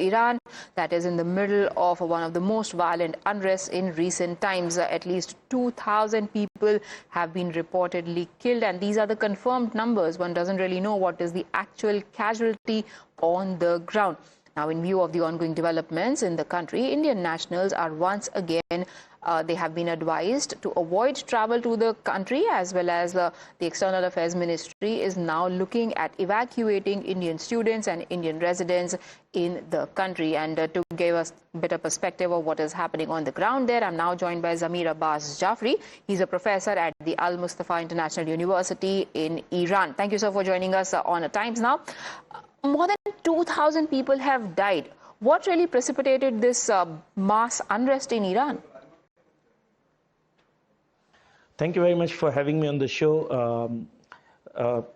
Iran, that is in the middle of one of the most violent unrests in recent times. At least 2,000 people have been reportedly killed, and these are the confirmed numbers. One doesn't really know what is the actual casualty on the ground. Now, in view of the ongoing developments in the country, Indian nationals are once again they have been advised to avoid travel to the country, as well as the External Affairs Ministry is now looking at evacuating Indian students and Indian residents in the country. And to give us a better perspective of what is happening on the ground there, I'm now joined by Zameer Abbas Jaffri. He's a professor at the Al Mustafa International University in Iran. Thank you, sir, for joining us on Times Now. More than 2,000 people have died. What really precipitated this mass unrest in Iran? Thank you very much for having me on the show.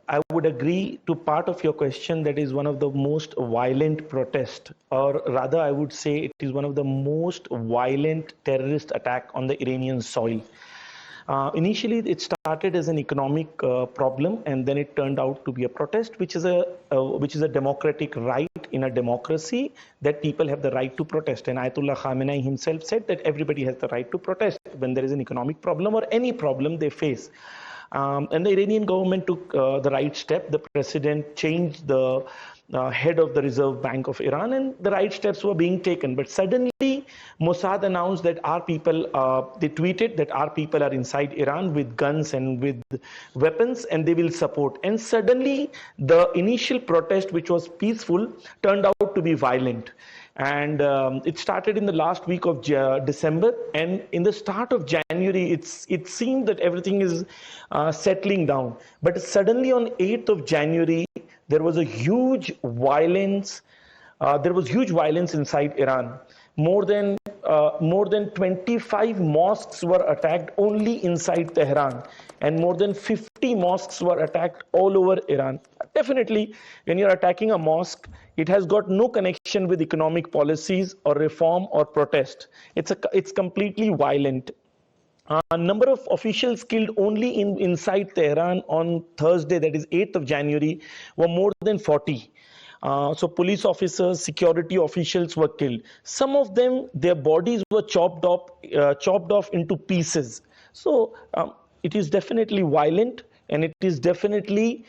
I would agree to part of your question that is one of the most violent protests, or rather I would say it is one of the most violent terrorist attack on the Iranian soil. Initially, it started as an economic problem, and then it turned out to be a protest, which is a democratic right in a democracy, that people have the right to protest. And Ayatollah Khamenei himself said that everybody has the right to protest when there is an economic problem or any problem they face. And the Iranian government took the right step. The president changed the head of the Reserve Bank of Iran, and the right steps were being taken. But suddenly, Mossad announced that our people, they tweeted that our people are inside Iran with guns and with weapons, and they will support. And suddenly, the initial protest, which was peaceful, turned out to be violent. And it started in the last week of December, and in the start of January, it seemed that everything is settling down. But suddenly on 8th of January, there was a huge violence. There was huge violence inside Iran. More than 25 mosques were attacked only inside Tehran, and more than 50 mosques were attacked all over Iran. Definitely, when you're attacking a mosque, it has got no connection with economic policies or reform or protest. It's completely violent. A number of officials killed only inside Tehran on Thursday, that is 8th of January, were more than 40. So police officers, security officials were killed. Some of them, their bodies were chopped off into pieces. So it is definitely violent, and it is definitely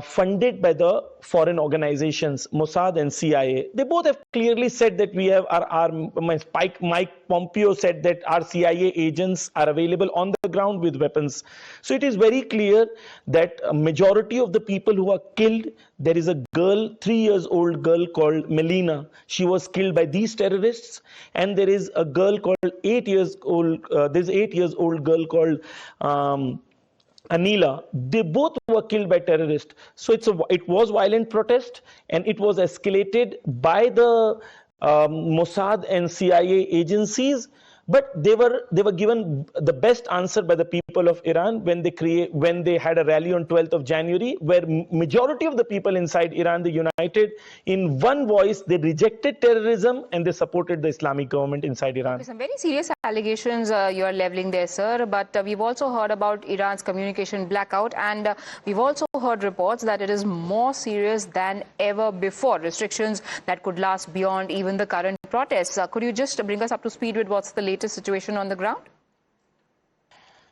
funded by the foreign organizations, Mossad and CIA. They both have clearly said that we have Mike Pompeo said that our CIA agents are available on the ground with weapons. So it is very clear that a majority of the people who are killed, there is a girl, 3-year-old girl called Melina. She was killed by these terrorists, and there is a girl called 8 years old. There's 8 years old girl called Anila. They both were killed by terrorists. So it was violent protest, and it was escalated by the Mossad and CIA agencies. But they were given the best answer by the people of Iran when they had a rally on 12th of January, where majority of the people inside Iran, they united in one voice. They rejected terrorism and they supported the Islamic government inside Iran. Okay, some very serious allegations you are leveling there, sir. But we've also heard about Iran's communication blackout, and we've also heard reports that it is more serious than ever before. Restrictions that could last beyond even the current protests. Could you just bring us up to speed with what's the latest situation on the ground?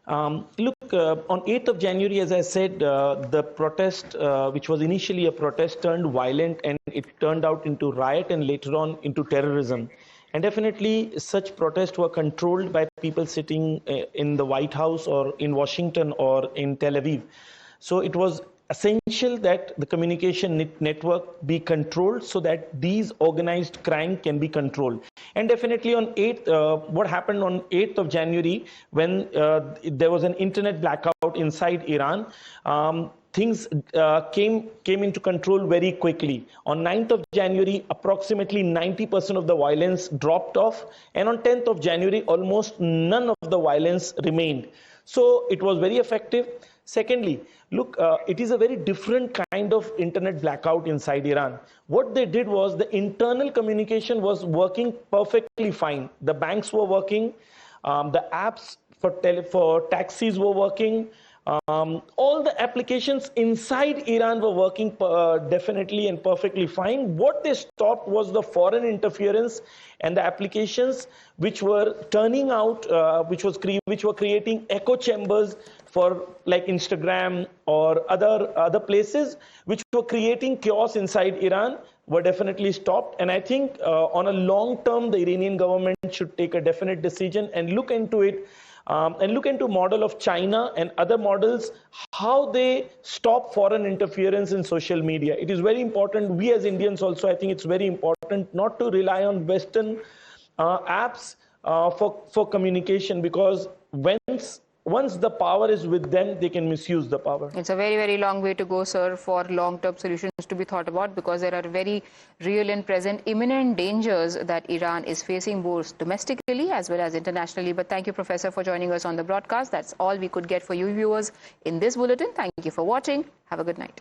Look, on 8th of January, as I said, the protest, which was initially a protest, turned violent, and it turned out into riot and later on into terrorism. And definitely such protests were controlled by people sitting in the White House or in Washington or in Tel Aviv. So it was essential that the communication network be controlled so that these organized crime can be controlled. And definitely on 8th, what happened on 8th of January, when there was an internet blackout inside Iran, things came into control very quickly. On 9th of January, approximately 90% of the violence dropped off. And on 10th of January, almost none of the violence remained. So it was very effective. Secondly, look, it is a very different kind of internet blackout inside Iran. What they did was the internal communication was working perfectly fine. The banks were working, the apps for taxis were working, All the applications inside Iran were working definitely and perfectly fine. What they stopped was the foreign interference and the applications which were turning out, which were creating echo chambers for like Instagram or other places, which were creating chaos inside Iran, were definitely stopped. And I think on a long term, the Iranian government should take a definite decision and look into it. And look into model of China and other models, how they stop foreign interference in social media. It is very important. We as Indians also, I think it's very important not to rely on Western apps for communication, because once the power is with them, they can misuse the power. It's a very, very long way to go, sir, for long-term solutions to be thought about, because there are very real and present imminent dangers that Iran is facing both domestically as well as internationally. But thank you, Professor, for joining us on the broadcast. That's all we could get for you viewers in this bulletin. Thank you for watching. Have a good night.